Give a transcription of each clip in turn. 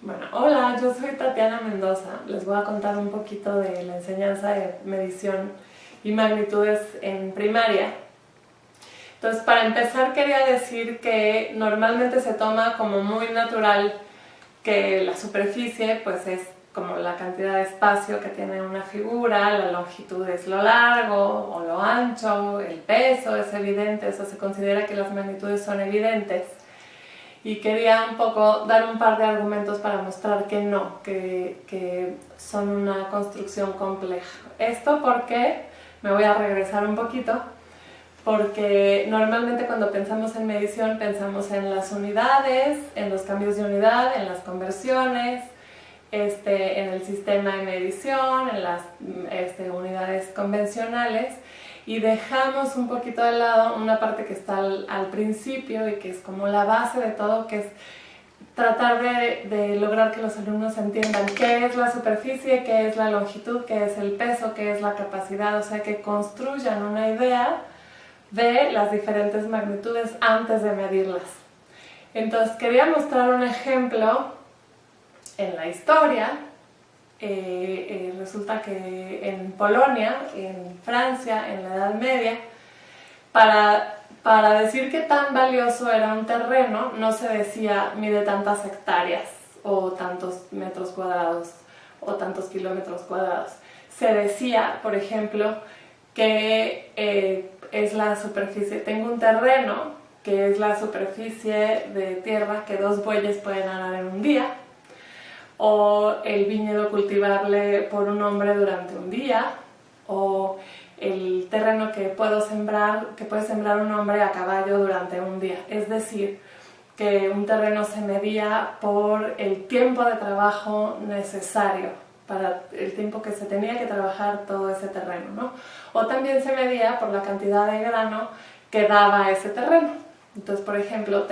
Bueno, hola, yo soy Tatiana Mendoza. Les voy a contar un poquito de la enseñanza de medición y magnitudes en primaria. Entonces, para empezar quería decir que normalmente se toma como muy natural que la superficie pues es como la cantidad de espacio que tiene una figura, la longitud es lo largo o lo ancho, el peso es evidente, eso se considera que las magnitudes son evidentes. Y quería un poco dar un par de argumentos para mostrar que no, que son una construcción compleja. Esto porque, me voy a regresar un poquito, porque normalmente cuando pensamos en medición pensamos en las unidades, en los cambios de unidad, en las conversiones, en el sistema de medición, en las unidades convencionales, y dejamos un poquito de lado una parte que está al principio y que es como la base de todo, que es tratar de lograr que los alumnos entiendan qué es la superficie, qué es la longitud, qué es el peso, qué es la capacidad, o sea, que construyan una idea de las diferentes magnitudes antes de medirlas. Entonces quería mostrar un ejemplo en la historia. Resulta que en Polonia, en Francia, en la Edad Media, para decir qué tan valioso era un terreno, no se decía mide tantas hectáreas o tantos metros cuadrados o tantos kilómetros cuadrados. Se decía, por ejemplo, que es la superficie, tengo un terreno que es la superficie de tierra que 2 bueyes pueden arar en un día, o el viñedo cultivarle por un hombre durante un día, o el terreno que puede sembrar un hombre a caballo durante un día. Es decir, que un terreno se medía por el tiempo de trabajo necesario, para el tiempo que se tenía que trabajar todo ese terreno, ¿no? O también se medía por la cantidad de grano que daba ese terreno. Entonces, por ejemplo,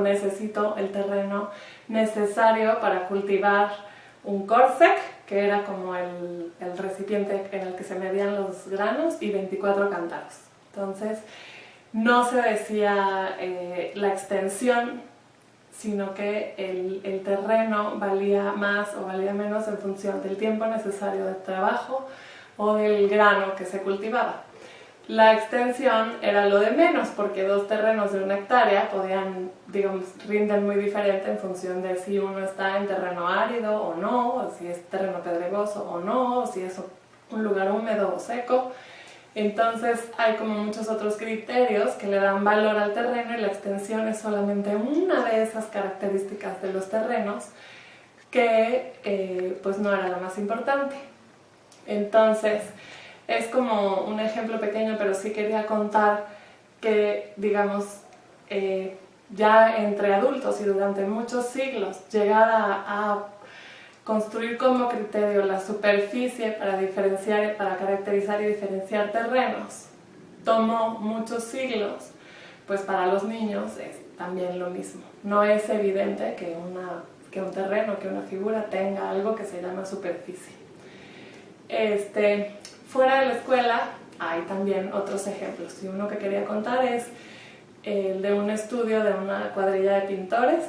necesito el terreno necesario para cultivar un korsek, que era como el recipiente en el que se medían los granos, y 24 cántaros. Entonces, no se decía la extensión, sino que el terreno valía más o valía menos en función del tiempo necesario de trabajo o del grano que se cultivaba. La extensión era lo de menos, porque 2 terrenos de 1 hectárea rinden muy diferente en función de si uno está en terreno árido o no, o si es terreno pedregoso o no, o si es un lugar húmedo o seco. Entonces hay como muchos otros criterios que le dan valor al terreno, y la extensión es solamente una de esas características de los terrenos que pues no era la más importante. Entonces, es como un ejemplo pequeño, pero sí quería contar que, digamos, ya entre adultos y durante muchos siglos, llegar a construir como criterio la superficie para caracterizar y diferenciar terrenos, tomó muchos siglos. Pues para los niños es también lo mismo. No es evidente que un terreno, que una figura tenga algo que se llama superficie. Fuera de la escuela hay también otros ejemplos, y uno que quería contar es el de un estudio de una cuadrilla de pintores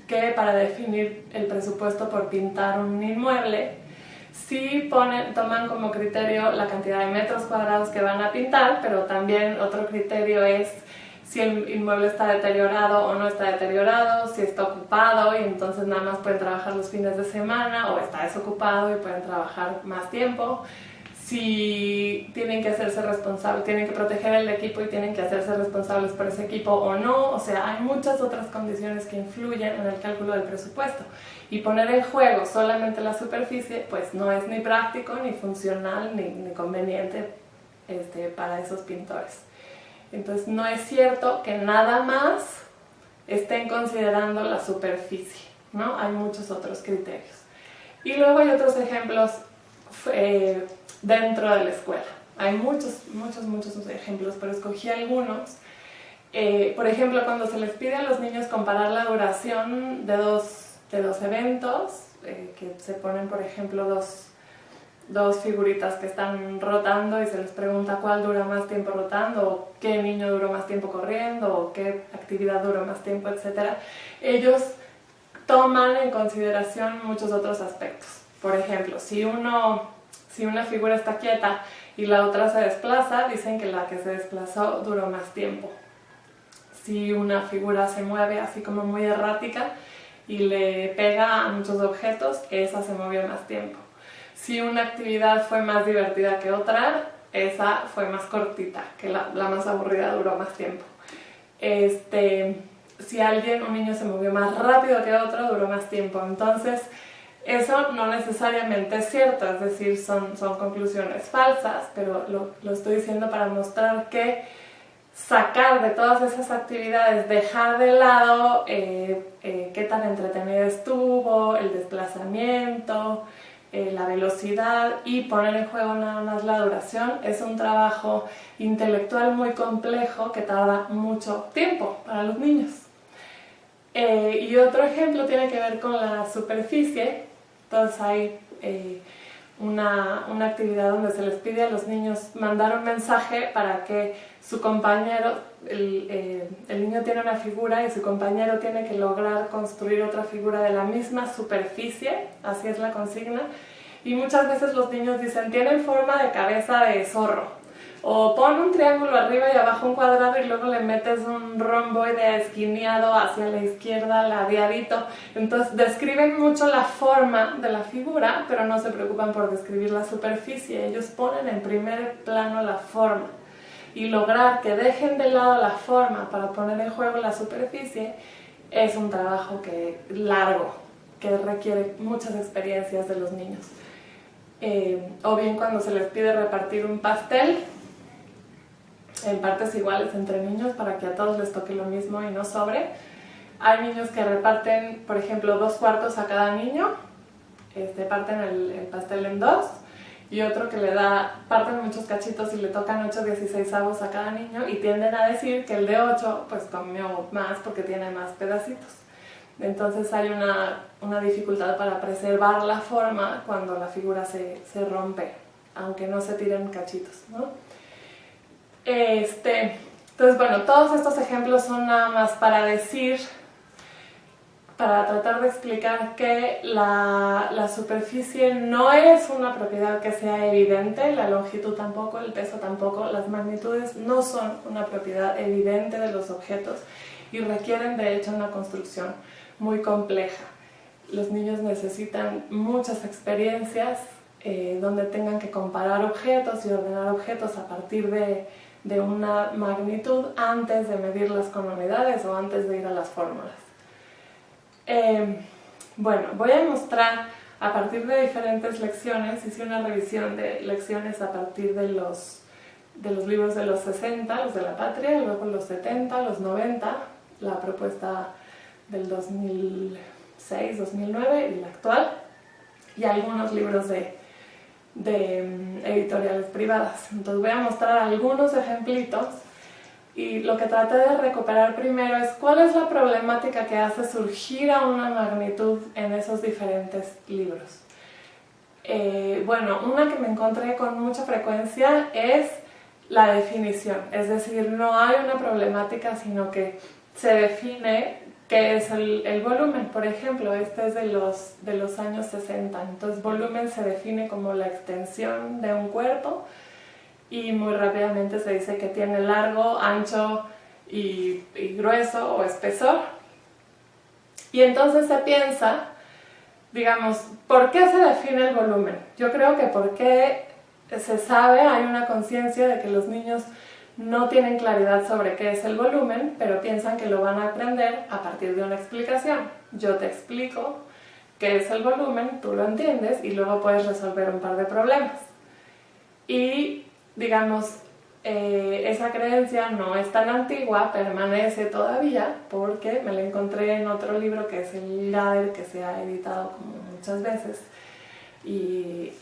que, para definir el presupuesto por pintar un inmueble, sí toman como criterio la cantidad de metros cuadrados que van a pintar, pero también otro criterio es si el inmueble está deteriorado o no está deteriorado, si está ocupado y entonces nada más pueden trabajar los fines de semana, o está desocupado y pueden trabajar más tiempo, si tienen que hacerse responsables, tienen que proteger el equipo y tienen que hacerse responsables por ese equipo o no. O sea, hay muchas otras condiciones que influyen en el cálculo del presupuesto, y poner en juego solamente la superficie pues no es ni práctico, ni funcional, ni conveniente para esos pintores. Entonces no es cierto que nada más estén considerando la superficie, ¿no? Hay muchos otros criterios. Y luego hay otros ejemplos dentro de la escuela. Hay muchos ejemplos, pero escogí algunos. Por ejemplo, cuando se les pide a los niños comparar la duración de dos eventos, que se ponen, por ejemplo, dos figuritas que están rotando, y se les pregunta cuál dura más tiempo rotando, o qué niño duró más tiempo corriendo, o qué actividad duró más tiempo, etc. Ellos toman en consideración muchos otros aspectos. Por ejemplo, si una figura está quieta y la otra se desplaza, dicen que la que se desplazó duró más tiempo. Si una figura se mueve así como muy errática y le pega a muchos objetos, esa se movió más tiempo. Si una actividad fue más divertida que otra, esa fue más cortita, que la más aburrida duró más tiempo. Si un niño se movió más rápido que otro, duró más tiempo. Entonces, eso no necesariamente es cierto, es decir, son conclusiones falsas, pero lo estoy diciendo para mostrar que sacar de todas esas actividades, dejar de lado qué tan entretenida estuvo, el desplazamiento, la velocidad y poner en juego nada más la duración, es un trabajo intelectual muy complejo que tarda mucho tiempo para los niños. Y otro ejemplo tiene que ver con la superficie. Entonces hay una actividad donde se les pide a los niños mandar un mensaje para que su compañero, el niño tiene una figura y su compañero tiene que lograr construir otra figura de la misma superficie, así es la consigna, y muchas veces los niños dicen, tienen forma de cabeza de zorro, o pon un triángulo arriba y abajo un cuadrado y luego le metes un romboide esquineado hacia la izquierda, ladeadito. Entonces describen mucho la forma de la figura, pero no se preocupan por describir la superficie. Ellos ponen en primer plano la forma. Y lograr que dejen de lado la forma para poner en juego la superficie es un trabajo largo, que requiere muchas experiencias de los niños. O bien cuando se les pide repartir un pastel en partes iguales entre niños para que a todos les toque lo mismo y no sobre. Hay niños que reparten, por ejemplo, 2/4 a cada niño, parten el pastel en 2, y otro que parten muchos cachitos y le tocan 8/16 a cada niño, y tienden a decir que el de 8 pues comió más porque tiene más pedacitos. Entonces hay una dificultad para preservar la forma cuando la figura se rompe, aunque no se tiren cachitos, ¿no? Entonces, bueno, todos estos ejemplos son nada más para tratar de explicar que la superficie no es una propiedad que sea evidente, la longitud tampoco, el peso tampoco, las magnitudes no son una propiedad evidente de los objetos y requieren de hecho una construcción muy compleja. Los niños necesitan muchas experiencias donde tengan que comparar objetos y ordenar objetos a partir de una magnitud antes de medirlas con unidades o antes de ir a las fórmulas. Bueno, voy a mostrar a partir de diferentes lecciones, hice una revisión de lecciones a partir de los libros de los 60, los de la Patria, luego los 70, los 90, la propuesta del 2006, 2009 y la actual, y algunos libros de editoriales privadas. Entonces voy a mostrar algunos ejemplitos y lo que traté de recuperar primero es cuál es la problemática que hace surgir a una magnitud en esos diferentes libros. Bueno, una que me encontré con mucha frecuencia es la definición, es decir, no hay una problemática sino que se define qué es el volumen. Por ejemplo, este es de los años 60, entonces volumen se define como la extensión de un cuerpo y muy rápidamente se dice que tiene largo, ancho y grueso o espesor. Y entonces se piensa, digamos, ¿por qué se define el volumen? Yo creo que porque se sabe, hay una conciencia de que los niños no tienen claridad sobre qué es el volumen, pero piensan que lo van a aprender a partir de una explicación. Yo te explico qué es el volumen, tú lo entiendes y luego puedes resolver un par de problemas. Y, digamos, esa creencia no es tan antigua, permanece todavía, porque me la encontré en otro libro que es el Gader, que se ha editado como muchas veces y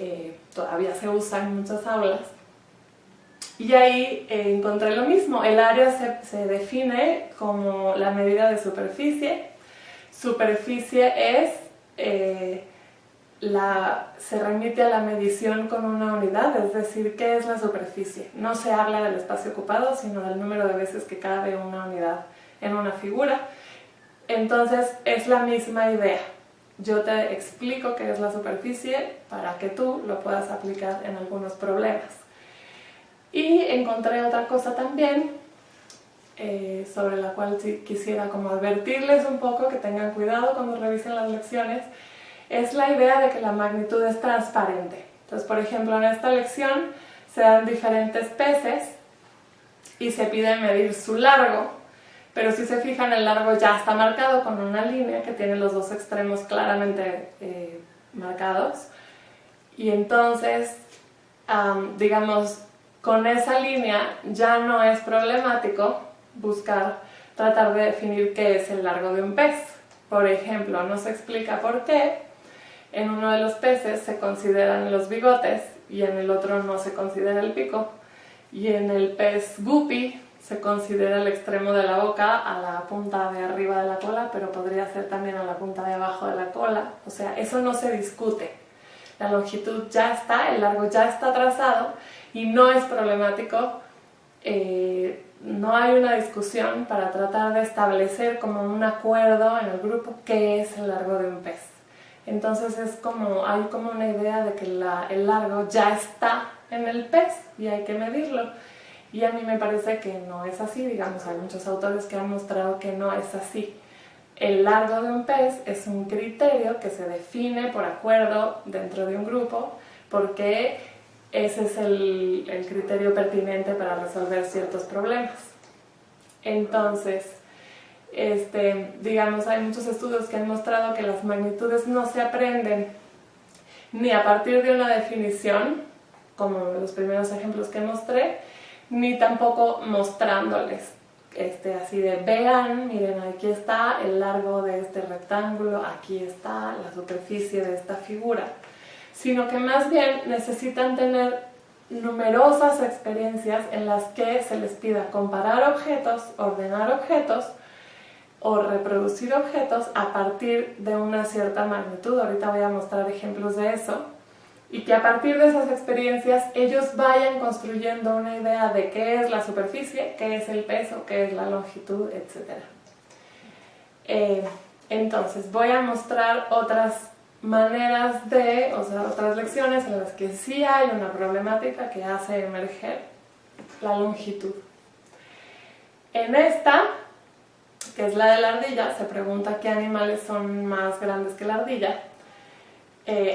todavía se usa en muchas aulas. Y ahí encontré lo mismo, el área se define como la medida de superficie. Superficie es, se remite a la medición con una unidad, es decir, ¿qué es la superficie? No se habla del espacio ocupado, sino del número de veces que cabe una unidad en una figura. Entonces es la misma idea. Yo te explico qué es la superficie para que tú lo puedas aplicar en algunos problemas. Y encontré otra cosa también, sobre la cual sí quisiera como advertirles un poco, que tengan cuidado cuando revisen las lecciones, es la idea de que la magnitud es transparente. Entonces, por ejemplo, en esta lección se dan diferentes peces y se pide medir su largo, pero si se fijan, el largo ya está marcado con una línea que tiene los dos extremos claramente marcados, y entonces, digamos, con esa línea ya no es problemático tratar de definir qué es el largo de un pez. Por ejemplo, no se explica por qué en uno de los peces se consideran los bigotes y en el otro no se considera el pico, y en el pez guppy se considera el extremo de la boca a la punta de arriba de la cola, pero podría ser también a la punta de abajo de la cola. O sea, eso no se discute. La longitud ya está, el largo ya está trazado y no es problemático. No hay una discusión para tratar de establecer como un acuerdo en el grupo qué es el largo de un pez. Entonces hay como una idea de que el largo ya está en el pez y hay que medirlo. Y a mí me parece que no es así. Digamos, hay muchos autores que han mostrado que no es así. El largo de un pez es un criterio que se define por acuerdo dentro de un grupo, porque ese es el criterio pertinente para resolver ciertos problemas. Entonces, digamos, hay muchos estudios que han mostrado que las magnitudes no se aprenden ni a partir de una definición, como los primeros ejemplos que mostré, ni tampoco mostrándoles, así de vean, miren, aquí está el largo de este rectángulo, aquí está la superficie de esta figura, sino que más bien necesitan tener numerosas experiencias en las que se les pida comparar objetos, ordenar objetos o reproducir objetos a partir de una cierta magnitud. Ahorita voy a mostrar ejemplos de eso. Y que a partir de esas experiencias ellos vayan construyendo una idea de qué es la superficie, qué es el peso, qué es la longitud, etc. Entonces voy a mostrar otras maneras otras lecciones en las que sí hay una problemática que hace emerger la longitud. En esta, que es la de la ardilla, se pregunta qué animales son más grandes que la ardilla.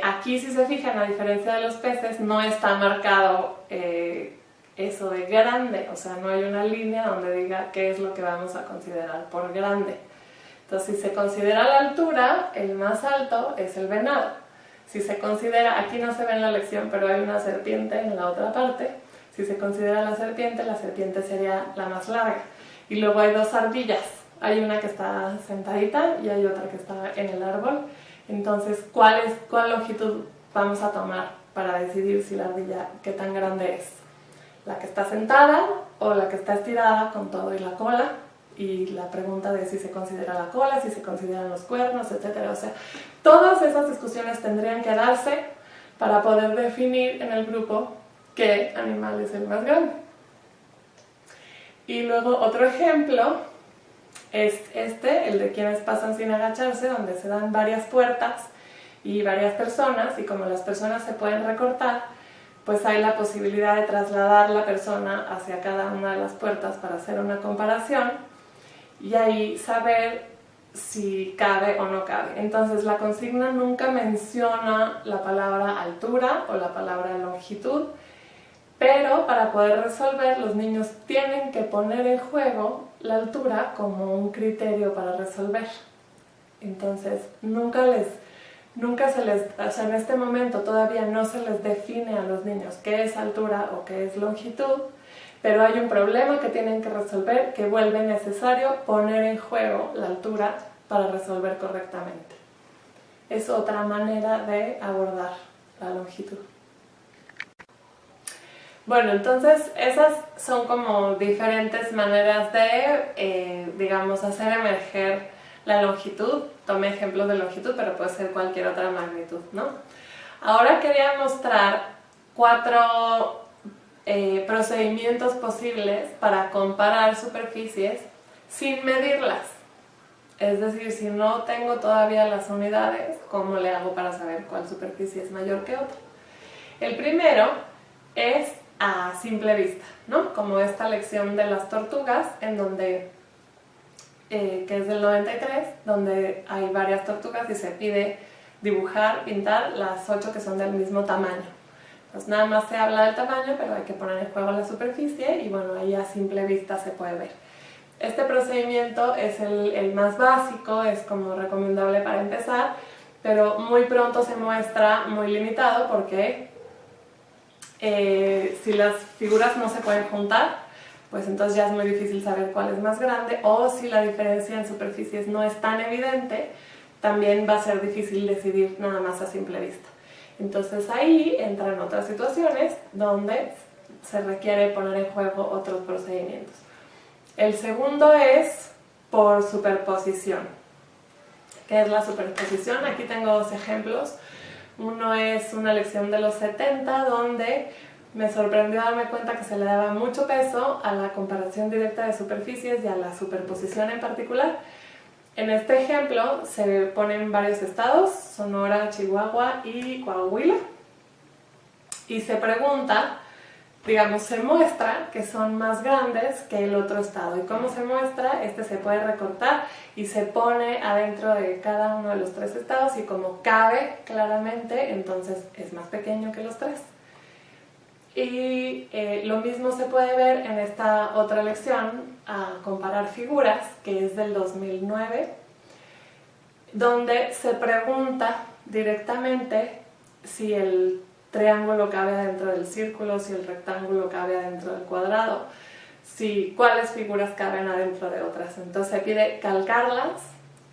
Aquí, si se fijan, a diferencia de los peces, no está marcado eso de grande, o sea, no hay una línea donde diga qué es lo que vamos a considerar por grande. Entonces, si se considera la altura, el más alto es el venado. Si se considera, aquí no se ve en la lección, pero hay una serpiente en la otra parte, si se considera la serpiente sería la más larga. Y luego hay dos ardillas, hay una que está sentadita y hay otra que está en el árbol. Entonces, ¿cuál longitud vamos a tomar para decidir si la ardilla qué tan grande es? ¿La que está sentada o la que está estirada con todo y la cola? Y la pregunta de si se considera la cola, si se consideran los cuernos, etc. O sea, todas esas discusiones tendrían que darse para poder definir en el grupo qué animal es el más grande. Y luego otro ejemplo es el de quienes pasan sin agacharse, donde se dan varias puertas y varias personas, y como las personas se pueden recortar, pues hay la posibilidad de trasladar la persona hacia cada una de las puertas para hacer una comparación y ahí saber si cabe o no cabe. Entonces la consigna nunca menciona la palabra altura o la palabra longitud, pero para poder resolver los niños tienen que poner en juego la altura como un criterio para resolver. Entonces nunca se les, o sea, en este momento todavía no se les define a los niños qué es altura o qué es longitud, pero hay un problema que tienen que resolver que vuelve necesario poner en juego la altura para resolver correctamente. Es otra manera de abordar la longitud. Bueno, entonces esas son como diferentes maneras de, digamos, hacer emerger la longitud. Tomé ejemplos de longitud, pero puede ser cualquier otra magnitud, ¿no? Ahora quería mostrar 4 procedimientos posibles para comparar superficies sin medirlas. Es decir, si no tengo todavía las unidades, ¿cómo le hago para saber cuál superficie es mayor que otra? El primero es a simple vista, ¿no? Como esta lección de las tortugas, en donde, que es del 93, donde hay varias tortugas y se pide dibujar, pintar las 8 que son del mismo tamaño. Pues nada más se habla del tamaño, pero hay que poner en juego la superficie y bueno, ahí a simple vista se puede ver. Este procedimiento es el más básico, es como recomendable para empezar, pero muy pronto se muestra muy limitado porque si las figuras no se pueden juntar, pues entonces ya es muy difícil saber cuál es más grande, o si la diferencia en superficies no es tan evidente, también va a ser difícil decidir nada más a simple vista. Entonces ahí entran otras situaciones donde se requiere poner en juego otros procedimientos. El segundo es por superposición. ¿Qué es la superposición? Aquí tengo dos ejemplos. Uno es una lección de los 70 donde me sorprendió darme cuenta que se le daba mucho peso a la comparación directa de superficies y a la superposición en particular. En este ejemplo se ponen varios estados, Sonora, Chihuahua y Coahuila, y se pregunta, digamos, se muestra que son más grandes que el otro estado. ¿Y cómo se muestra? Este se puede recortar y se pone adentro de cada uno de los 3 estados y como cabe claramente, entonces es más pequeño que los 3. Y lo mismo se puede ver en esta otra lección, a comparar figuras, que es del 2009, donde se pregunta directamente si el triángulo cabe dentro del círculo, si el rectángulo cabe dentro del cuadrado, cuáles figuras caben adentro de otras. Entonces se pide calcarlas,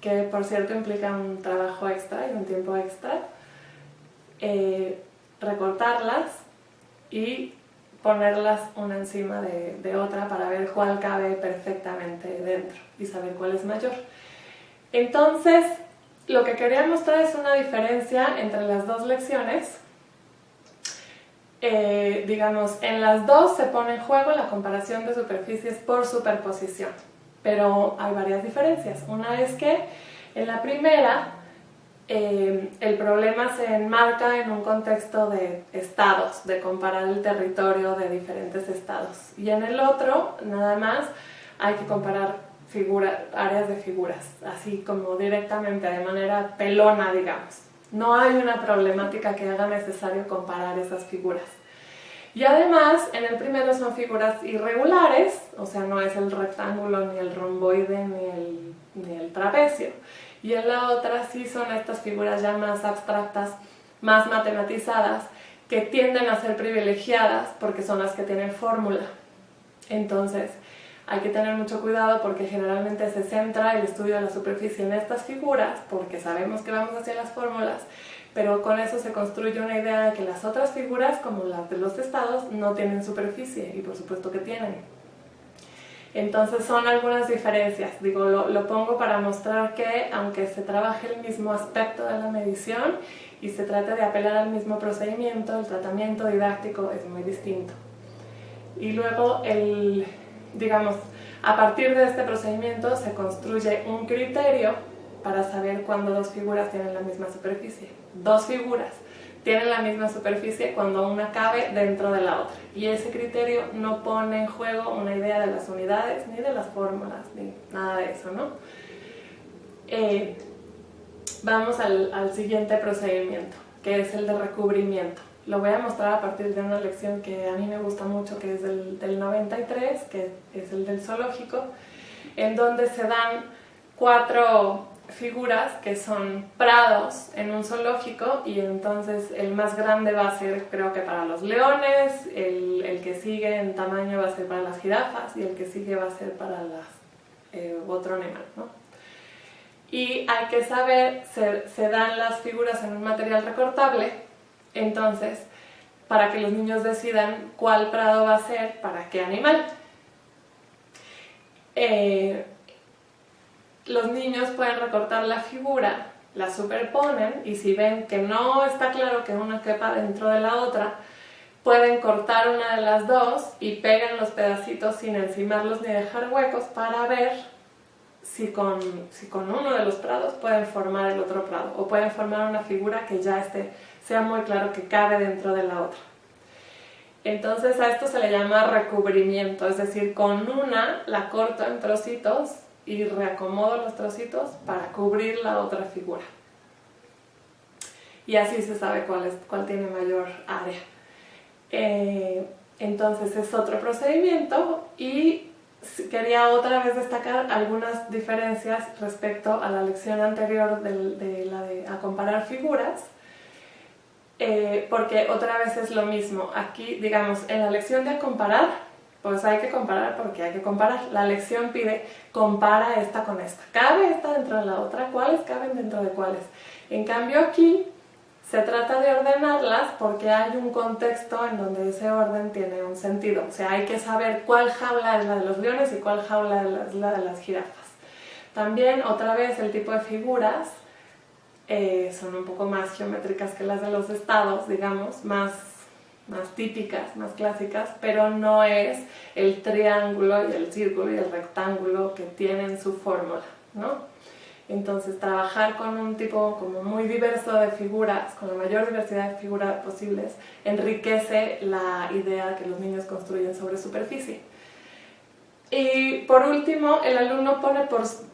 que por cierto implica un trabajo extra y un tiempo extra, recortarlas y ponerlas una encima de otra para ver cuál cabe perfectamente dentro y saber cuál es mayor. Entonces, lo que quería mostrar es una diferencia entre las dos lecciones. Digamos, en las dos se pone en juego la comparación de superficies por superposición, pero hay varias diferencias. Una es que en la primera el problema se enmarca en un contexto de estados, de comparar el territorio de diferentes estados, y en el otro nada más hay que comparar áreas de figuras, así como directamente, de manera pelona, digamos. No hay una problemática que haga necesario comparar esas figuras. Y además, en el primero son figuras irregulares, o sea, no es el rectángulo, ni el romboide, ni el trapecio. Y en la otra sí son estas figuras ya más abstractas, más matematizadas, que tienden a ser privilegiadas porque son las que tienen fórmula. Entonces, hay que tener mucho cuidado porque generalmente se centra el estudio de la superficie en estas figuras porque sabemos que vamos hacia las fórmulas, pero con eso se construye una idea de que las otras figuras, como las de los estados, no tienen superficie, y por supuesto que tienen. Entonces son algunas diferencias, digo, lo pongo para mostrar que aunque se trabaje el mismo aspecto de la medición y se trate de apelar al mismo procedimiento, el tratamiento didáctico es muy distinto. Y luego, digamos, a partir de este procedimiento se construye un criterio para saber cuándo dos figuras tienen la misma superficie. Dos figuras tienen la misma superficie cuando una cabe dentro de la otra. Y ese criterio no pone en juego una idea de las unidades, ni de las fórmulas, ni nada de eso, ¿no? Vamos al siguiente procedimiento, que es el de recubrimiento. Lo voy a mostrar a partir de una lección que a mí me gusta mucho, que es del 93, que es el del zoológico, en donde se dan 4 figuras que son prados en un zoológico, y entonces el más grande va a ser, creo que para los leones, el que sigue en tamaño va a ser para las jirafas, y el que sigue va a ser para otro animal, ¿no? Y hay que saber, se dan las figuras en un material recortable, entonces, para que los niños decidan cuál prado va a ser para qué animal. Los niños pueden recortar la figura, la superponen, y si ven que no está claro que una quepa dentro de la otra, pueden cortar una de las dos y pegan los pedacitos sin encimarlos ni dejar huecos para ver si con uno de los prados pueden formar el otro prado, o pueden formar una figura que ya sea muy claro que cabe dentro de la otra. Entonces a esto se le llama recubrimiento, es decir, con una la corto en trocitos y reacomodo los trocitos para cubrir la otra figura. Y así se sabe cuál tiene mayor área. Entonces es otro procedimiento, y quería otra vez destacar algunas diferencias respecto a la lección anterior de la de a comparar figuras, porque otra vez es lo mismo. Aquí, digamos, en la lección de a comparar, pues hay que comparar porque hay que comparar. La lección pide compara esta con esta. ¿Cabe esta dentro de la otra? ¿Cuáles caben dentro de cuáles? En cambio aquí se trata de ordenarlas porque hay un contexto en donde ese orden tiene un sentido. O sea, hay que saber cuál jaula es la de los leones y cuál jaula es la de las jirafas. También, otra vez, el tipo de figuras son un poco más geométricas que las de los estados, digamos, más típicas, más clásicas, pero no es el triángulo y el círculo y el rectángulo que tienen su fórmula, ¿no? Entonces, trabajar con un tipo como muy diverso de figuras, con la mayor diversidad de figuras posibles, enriquece la idea que los niños construyen sobre superficie. Y por último, el alumno pone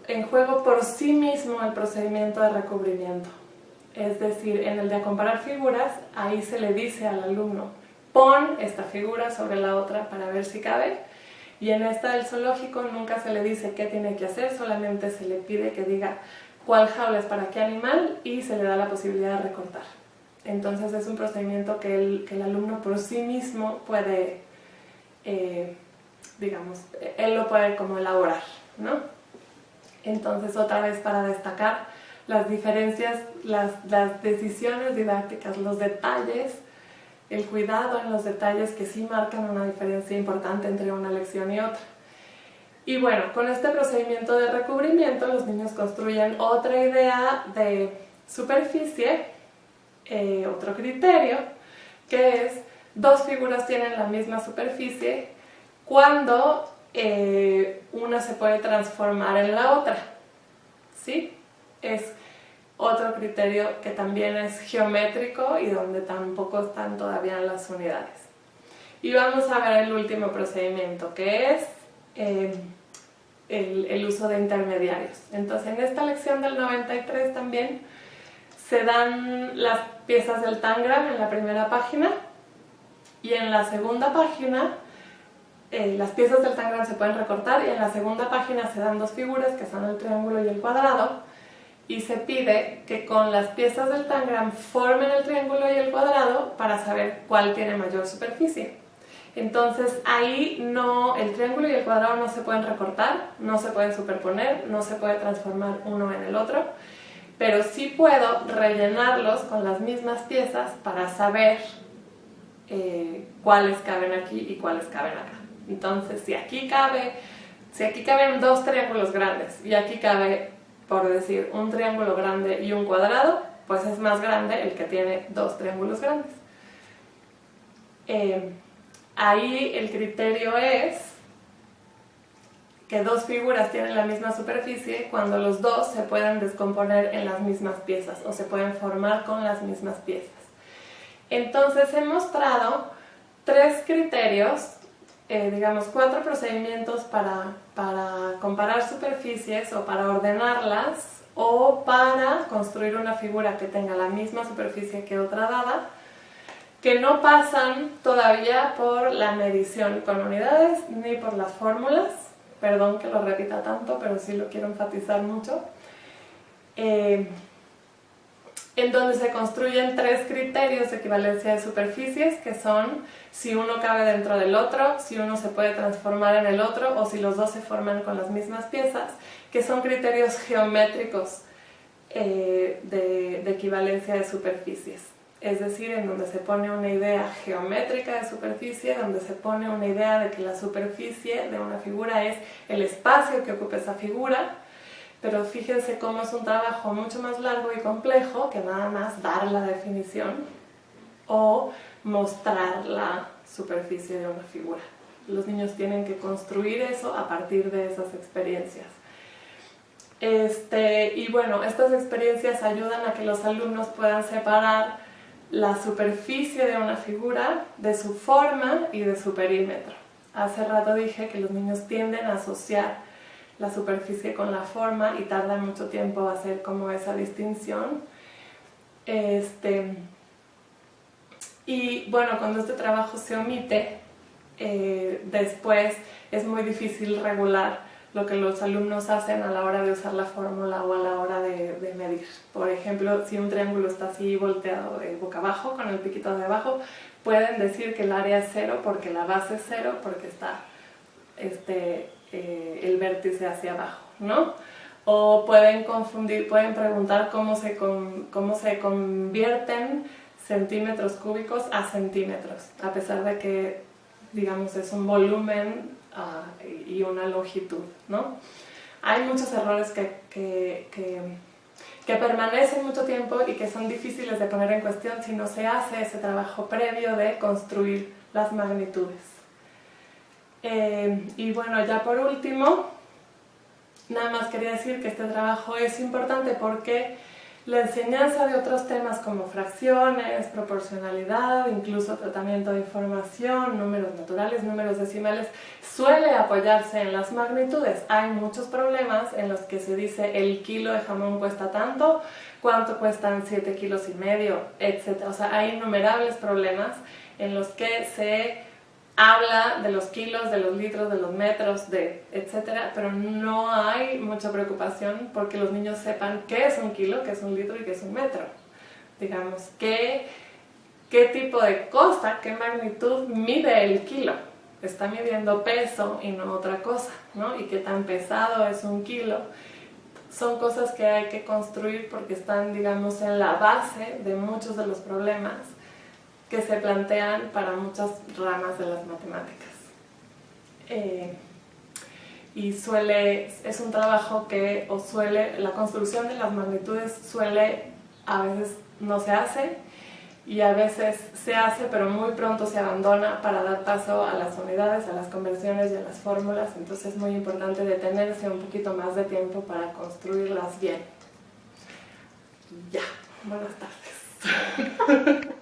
en juego por sí mismo el procedimiento de recubrimiento. Es decir, en el de comparar figuras, ahí se le dice al alumno, pon esta figura sobre la otra para ver si cabe. Y en esta del zoológico nunca se le dice qué tiene que hacer, solamente se le pide que diga cuál jaula es para qué animal y se le da la posibilidad de recortar. Entonces es un procedimiento que el alumno por sí mismo puede, digamos, él lo puede como elaborar, ¿no? Entonces, otra vez para destacar las diferencias, las decisiones didácticas, los detalles, el cuidado en los detalles que sí marcan una diferencia importante entre una lección y otra. Y bueno, con este procedimiento de recubrimiento los niños construyen otra idea de superficie, otro criterio, que es dos figuras tienen la misma superficie cuando una se puede transformar en la otra, ¿sí? Es otro criterio que también es geométrico y donde tampoco están todavía las unidades. Y vamos a ver el último procedimiento, que es el uso de intermediarios. Entonces, en esta lección del 93 también se dan las piezas del tangram en la primera página, y en la segunda página las piezas del tangram se pueden recortar, y en la segunda página se dan dos figuras que son el triángulo y el cuadrado, y se pide que con las piezas del tangram formen el triángulo y el cuadrado para saber cuál tiene mayor superficie. Entonces ahí el triángulo y el cuadrado no se pueden recortar, no se pueden superponer, no se puede transformar uno en el otro, pero sí puedo rellenarlos con las mismas piezas para saber cuáles caben aquí y cuáles caben acá. Entonces si aquí caben dos triángulos grandes y aquí cabe, por decir, un triángulo grande y un cuadrado, pues es más grande el que tiene dos triángulos grandes. Ahí el criterio es que dos figuras tienen la misma superficie cuando los dos se pueden descomponer en las mismas piezas o se pueden formar con las mismas piezas. Entonces he mostrado tres criterios, digamos 4 procedimientos para comparar superficies o para ordenarlas o para construir una figura que tenga la misma superficie que otra dada, que no pasan todavía por la medición con unidades ni por las fórmulas. Perdón que lo repita tanto, pero sí lo quiero enfatizar mucho. En donde se construyen 3 criterios de equivalencia de superficies, que son si uno cabe dentro del otro, si uno se puede transformar en el otro o si los dos se forman con las mismas piezas, que son criterios geométricos de equivalencia de superficies. Es decir, en donde se pone una idea geométrica de superficie, donde se pone una idea de que la superficie de una figura es el espacio que ocupa esa figura. Pero fíjense cómo es un trabajo mucho más largo y complejo que nada más dar la definición o mostrar la superficie de una figura. Los niños tienen que construir eso a partir de esas experiencias. Y bueno, estas experiencias ayudan a que los alumnos puedan separar la superficie de una figura de su forma y de su perímetro. Hace rato dije que los niños tienden a asociar la superficie con la forma y tardan mucho tiempo hacer como esa distinción. Y bueno, cuando este trabajo se omite, después es muy difícil regular lo que los alumnos hacen a la hora de usar la fórmula o a la hora de medir. Por ejemplo, si un triángulo está así volteado boca abajo, con el piquito de abajo, pueden decir que el área es 0 porque la base es 0, porque está el vértice hacia abajo, ¿no? O pueden confundir, pueden preguntar cómo se convierten centímetros cúbicos a centímetros, a pesar de que, digamos, es un volumen y una longitud, ¿no? Hay muchos errores que permanecen mucho tiempo y que son difíciles de poner en cuestión si no se hace ese trabajo previo de construir las magnitudes. Y bueno, ya por último, nada más quería decir que este trabajo es importante porque la enseñanza de otros temas como fracciones, proporcionalidad, incluso tratamiento de información, números naturales, números decimales, suele apoyarse en las magnitudes. Hay muchos problemas en los que se dice el kilo de jamón cuesta tanto, cuánto cuestan 7,5 kilos, etc. O sea, hay innumerables problemas en los que se habla de los kilos, de los litros, de los metros, etcétera, pero no hay mucha preocupación porque los niños sepan qué es un kilo, qué es un litro y qué es un metro. Digamos, qué tipo de cosa, qué magnitud mide el kilo. Está midiendo peso y no otra cosa, ¿no? Y qué tan pesado es un kilo. Son cosas que hay que construir porque están, digamos, en la base de muchos de los problemas que se plantean para muchas ramas de las matemáticas. Y es un trabajo que la construcción de las magnitudes a veces no se hace y a veces se hace pero muy pronto se abandona para dar paso a las unidades, a las conversiones y a las fórmulas, entonces es muy importante detenerse un poquito más de tiempo para construirlas bien. Ya, buenas tardes.